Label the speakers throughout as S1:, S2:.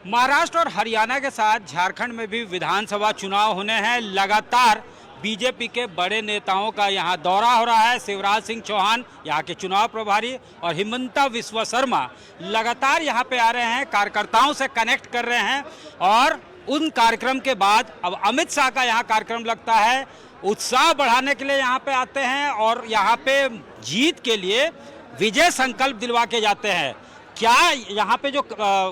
S1: महाराष्ट्र और हरियाणा के साथ झारखंड में भी विधानसभा चुनाव होने हैं। लगातार बीजेपी के बड़े नेताओं का यहां दौरा हो रहा है। शिवराज सिंह चौहान यहां के चुनाव प्रभारी और हिमंता विश्व शर्मा लगातार यहां पे आ रहे हैं, कार्यकर्ताओं से कनेक्ट कर रहे हैं। और उन कार्यक्रम के बाद अब अमित शाह का यहां कार्यक्रम लगता है। उत्साह बढ़ाने के लिए यहां पे आते हैं और यहां पे जीत के लिए विजय संकल्प दिलवा के जाते हैं। क्या यहाँ पे जो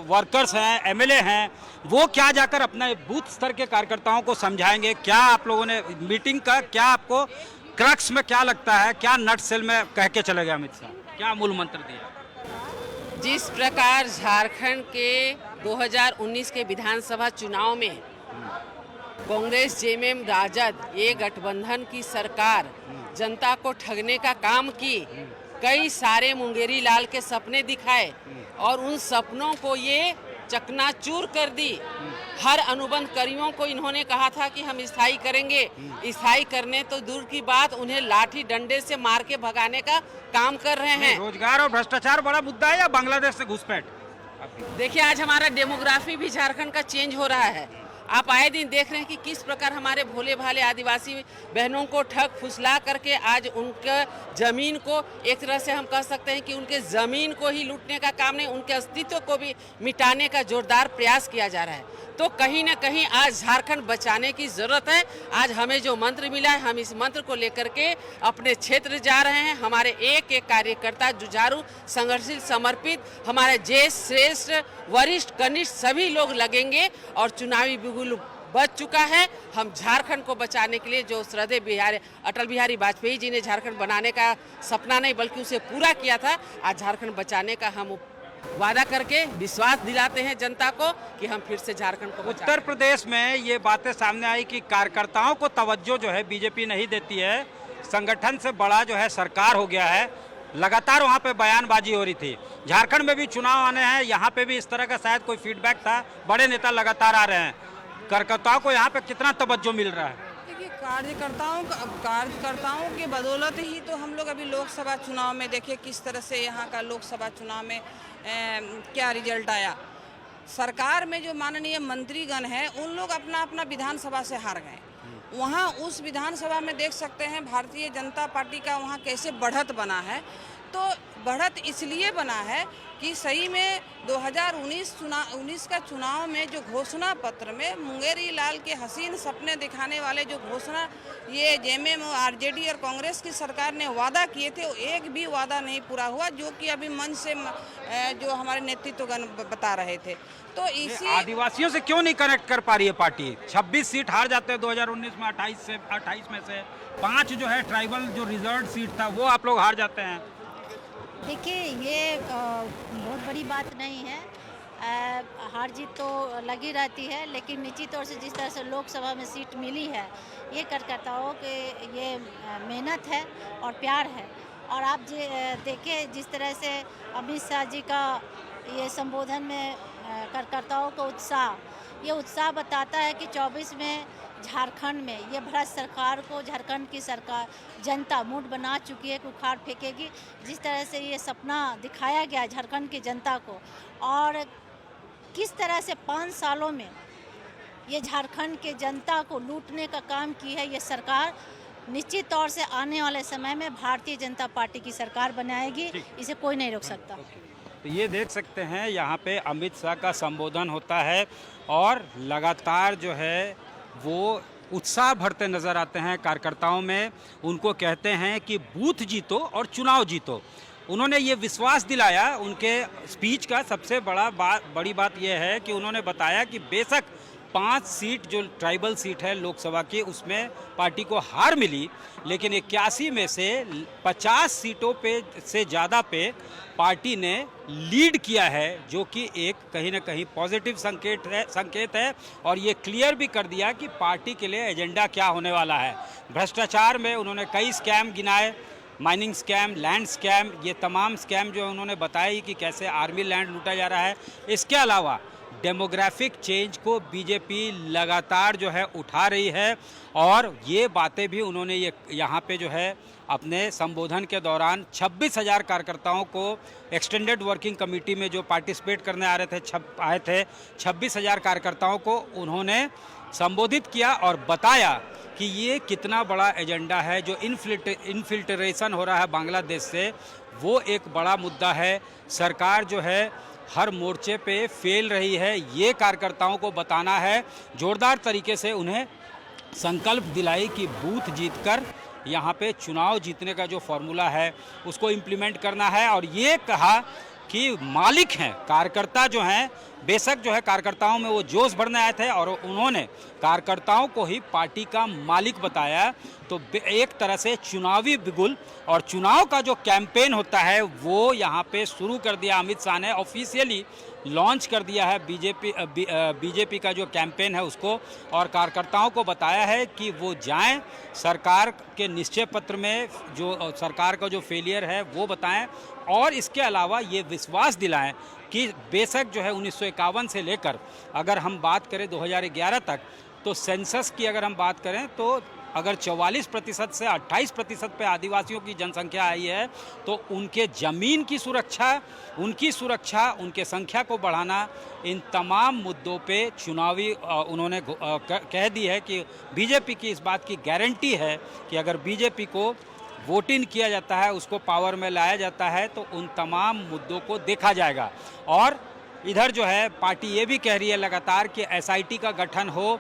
S1: वर्कर्स हैं, एमएलए हैं, वो क्या जाकर अपने बूथ स्तर के कार्यकर्ताओं को समझाएंगे? क्या आप लोगों ने मीटिंग का क्या आपको क्रक्स में क्या लगता है, क्या नट सेल में कह के चले गए अमित शाह, क्या मूल मंत्र दिया?
S2: जिस प्रकार झारखंड के 2019 के विधानसभा चुनाव में कांग्रेस जेएमएम राजद ये गठबंधन की सरकार जनता को ठगने का काम की, कई सारे मुंगेरी लाल के सपने दिखाए और उन सपनों को ये चकनाचूर कर दी। हर अनुबंधकारियों को इन्होंने कहा था कि हम स्थायी करेंगे, स्थायी करने तो दूर की बात, उन्हें लाठी डंडे से मार के भगाने का काम कर रहे हैं।
S1: रोजगार और भ्रष्टाचार बड़ा मुद्दा है या बांग्लादेश से घुसपैठ?
S2: देखिए, आज हमारा डेमोग्राफी भी झारखंड का चेंज हो रहा है। आप आए दिन देख रहे हैं कि किस प्रकार हमारे भोले भाले आदिवासी बहनों को ठग फुसला करके आज उनके ज़मीन को, एक तरह से हम कह सकते हैं कि उनके ज़मीन को ही लूटने का काम नहीं, उनके अस्तित्व को भी मिटाने का जोरदार प्रयास किया जा रहा है। तो कहीं ना कहीं आज झारखंड बचाने की ज़रूरत है। आज हमें जो मंत्र मिला है, हम इस मंत्र को लेकर के अपने क्षेत्र जा रहे हैं। हमारे एक एक कार्यकर्ता जुझारू, संघर्षशील, समर्पित, हमारे ज्येष्ठ, श्रेष्ठ, वरिष्ठ, कनिष्ठ सभी लोग लगेंगे और चुनावी बिगुल बच चुका है। हम झारखंड को बचाने के लिए जो श्रद्धेय अटल बिहारी वाजपेयी जी ने झारखंड बनाने का सपना नहीं बल्कि उसे पूरा किया था, आज झारखंड बचाने का हम वादा करके विश्वास दिलाते हैं जनता को कि हम फिर से झारखंड को
S1: उत्तर प्रदेश में ये बातें सामने आई कि कार्यकर्ताओं को तवज्जो जो है बीजेपी नहीं देती है, संगठन से बड़ा जो है सरकार हो गया है। लगातार वहाँ पे बयानबाजी हो रही थी। झारखंड में भी चुनाव आने हैं, यहाँ पे भी इस तरह का शायद कोई फीडबैक था। बड़े नेता लगातार आ रहे हैं, कार्यकर्ताओं को यहाँ पे कितना तवज्जो मिल रहा है?
S3: देखिए, कार्यकर्ताओं के बदौलत ही तो हम लोग अभी लोकसभा चुनाव में देखिए किस तरह से यहाँ का लोकसभा चुनाव में क्या रिजल्ट आया। सरकार में जो माननीय मंत्रीगण हैं उन लोग अपना अपना विधानसभा से हार गए। वहाँ उस विधानसभा में देख सकते हैं भारतीय जनता पार्टी का वहाँ कैसे बढ़त बना है। तो बढ़त इसलिए बना है कि सही में 2019 का चुनाव में जो घोषणा पत्र में मुंगेरी लाल के हसीन सपने दिखाने वाले जो घोषणा ये जेएमएम, आरजेडी और कांग्रेस की सरकार ने वादा किए थे, वो एक भी वादा नहीं पूरा हुआ, जो कि अभी मंच से जो हमारे नेतृत्वगण बता रहे थे। तो इसी
S1: आदिवासियों से क्यों नहीं कनेक्ट कर पा रही है पार्टी? 26 सीट हार जाते हैं 2019 में, 28 में से 5 जो है ट्राइबल जो रिजर्व सीट था वो आप लोग हार जाते हैं।
S4: देखिए, ये बहुत बड़ी बात नहीं है। हार जीत तो लगी रहती है, लेकिन निश्चित तौर से जिस तरह से लोकसभा में सीट मिली है, ये कार्यकर्ताओं के ये मेहनत है और प्यार है। और आप देखिए जिस तरह से अमित शाह जी का ये संबोधन में कार्यकर्ताओं का ये उत्साह बताता है कि 24 में झारखंड में ये भ्रष्ट सरकार को झारखंड की सरकार जनता मूड बना चुकी है कि उखाड़ फेंकेगी। जिस तरह से ये सपना दिखाया गया झारखंड की जनता को और किस तरह से 5 सालों में ये झारखंड के जनता को लूटने का काम की है ये सरकार, निश्चित तौर से आने वाले समय में भारतीय जनता पार्टी की सरकार बनाएगी, इसे कोई नहीं रोक सकता।
S1: तो ये देख सकते हैं यहाँ पे अमित शाह का संबोधन होता है और लगातार जो है वो उत्साह भरते नज़र आते हैं कार्यकर्ताओं में। उनको कहते हैं कि बूथ जीतो और चुनाव जीतो। उन्होंने ये विश्वास दिलाया। उनके स्पीच का सबसे बड़ी बात यह है कि उन्होंने बताया कि बेशक 5 सीट जो ट्राइबल सीट है लोकसभा की उसमें पार्टी को हार मिली, लेकिन 81 में से 50 सीटों पे से ज़्यादा पे पार्टी ने लीड किया है, जो कि एक कहीं ना कहीं पॉजिटिव संकेत है। और ये क्लियर भी कर दिया कि पार्टी के लिए एजेंडा क्या होने वाला है। भ्रष्टाचार में उन्होंने कई स्कैम गिनाए, माइनिंग स्कैम, लैंड स्कैम, ये तमाम स्कैम जो उन्होंने बताया कि कैसे आर्मी लैंड लूटा जा रहा है। इसके अलावा डेमोग्राफिक चेंज को बीजेपी लगातार जो है उठा रही है और ये बातें भी उन्होंने ये यहाँ पे जो है अपने संबोधन के दौरान 26,000 कार्यकर्ताओं को एक्सटेंडेड वर्किंग कमेटी में जो पार्टिसिपेट करने आए थे 26,000 कार्यकर्ताओं को उन्होंने संबोधित किया और बताया कि ये कितना बड़ा एजेंडा है। जो इनफिल्ट्रेशन हो रहा है बांग्लादेश से, वो एक बड़ा मुद्दा है। सरकार जो है हर मोर्चे पे फेल रही है, ये कार्यकर्ताओं को बताना है। जोरदार तरीके से उन्हें संकल्प दिलाई कि बूथ जीतकर यहाँ पे चुनाव जीतने का जो फॉर्मूला है उसको इम्प्लीमेंट करना है। और ये कहा कि मालिक हैं कार्यकर्ता जो हैं, बेशक जो है कार्यकर्ताओं में वो जोश भरने आए थे और उन्होंने कार्यकर्ताओं को ही पार्टी का मालिक बताया। तो एक तरह से चुनावी बिगुल और चुनाव का जो कैंपेन होता है वो यहाँ पे शुरू कर दिया। अमित शाह ने ऑफिशियली लॉन्च कर दिया है बीजेपी का जो कैंपेन है उसको, और कार्यकर्ताओं को बताया है कि वो जाएं, सरकार के निश्चय पत्र में जो सरकार का जो फेलियर है वो बताएं और इसके अलावा ये विश्वास दिलाएं कि बेशक जो है 1951 से लेकर अगर हम बात करें 2011 तक, तो सेंसस की अगर हम बात करें तो अगर 44% से 28% पे आदिवासियों की जनसंख्या आई है, तो उनके ज़मीन की सुरक्षा, उनके संख्या को बढ़ाना, इन तमाम मुद्दों पे चुनावी उन्होंने कह दी है कि बीजेपी की इस बात की गारंटी है कि अगर बीजेपी को वोट इन किया जाता है, उसको पावर में लाया जाता है, तो उन तमाम मुद्दों को देखा जाएगा। और इधर जो है पार्टी ये भी कह रही है लगातार कि एसआईटी का गठन हो,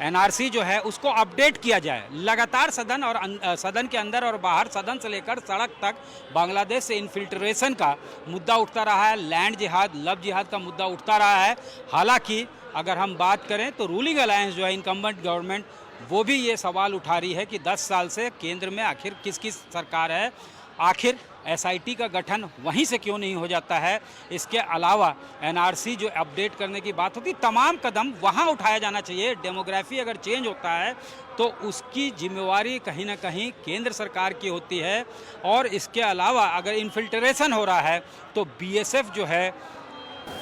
S1: एनआरसी जो है उसको अपडेट किया जाए। लगातार सदन के अंदर और बाहर, सदन से लेकर सड़क तक बांग्लादेश से इन्फिल्ट्रेशन का मुद्दा उठता रहा है, लैंड जिहाद, लव जिहाद का मुद्दा उठता रहा है। हालांकि अगर हम बात करें तो रूलिंग अलायंस जो है, इनकम्बेंट गवर्नमेंट, वो भी ये सवाल उठा रही है कि 10 साल से केंद्र में आखिर किसकी सरकार है, आखिर एसआईटी का गठन वहीं से क्यों नहीं हो जाता है। इसके अलावा एनआरसी जो अपडेट करने की बात होती, तमाम कदम वहाँ उठाया जाना चाहिए। डेमोग्राफी अगर चेंज होता है तो उसकी जिम्मेवारी कहीं ना कहीं केंद्र सरकार की होती है। और इसके अलावा अगर इन्फिल्ट्रेशन हो रहा है तो बीएसएफ जो है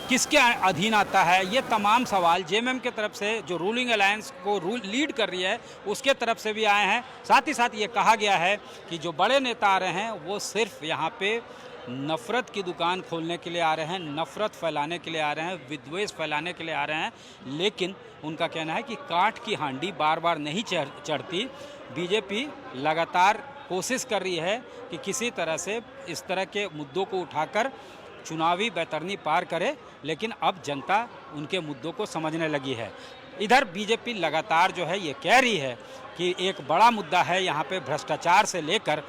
S1: किसके अधीन आता है, ये तमाम सवाल जेएमएम के तरफ से, जो रूलिंग अलायंस को लीड कर रही है, उसके तरफ से भी आए हैं। साथ ही साथ ये कहा गया है कि जो बड़े नेता आ रहे हैं वो सिर्फ यहाँ पे नफ़रत की दुकान खोलने के लिए आ रहे हैं, नफ़रत फैलाने के लिए आ रहे हैं, विद्वेष फैलाने के लिए आ रहे हैं। लेकिन उनका कहना है कि काठ की हांडी बार बार नहीं चढ़ती। बीजेपी लगातार कोशिश कर रही है कि किसी तरह से इस तरह के मुद्दों को उठाकर चुनावी बैतरनी पार करे, लेकिन अब जनता उनके मुद्दों को समझने लगी है। इधर बीजेपी लगातार जो है ये कह रही है कि एक बड़ा मुद्दा है यहाँ पे भ्रष्टाचार से लेकर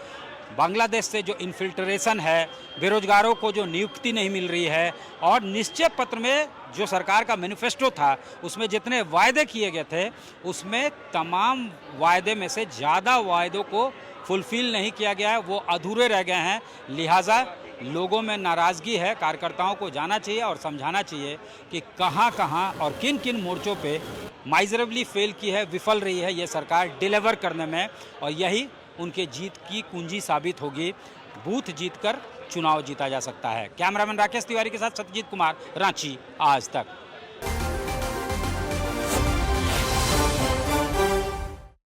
S1: बांग्लादेश से जो इन्फिल्ट्रेशन है, बेरोजगारों को जो नियुक्ति नहीं मिल रही है, और निश्चय पत्र में जो सरकार का मैनिफेस्टो था उसमें जितने वायदे किए गए थे उसमें तमाम वायदे में से ज़्यादा वायदों को फुलफिल नहीं किया गया है, वो अधूरे रह गए हैं। लिहाजा लोगों में नाराज़गी है। कार्यकर्ताओं को जाना चाहिए और समझाना चाहिए कि कहां और किन किन मोर्चों पे माइजरेबली फेल की है, विफल रही है ये सरकार डिलीवर करने में, और यही उनके जीत की कुंजी साबित होगी। बूथ जीतकर चुनाव जीता जा सकता है। कैमरामैन राकेश तिवारी के साथ सत्यजीत कुमार, रांची आज तक।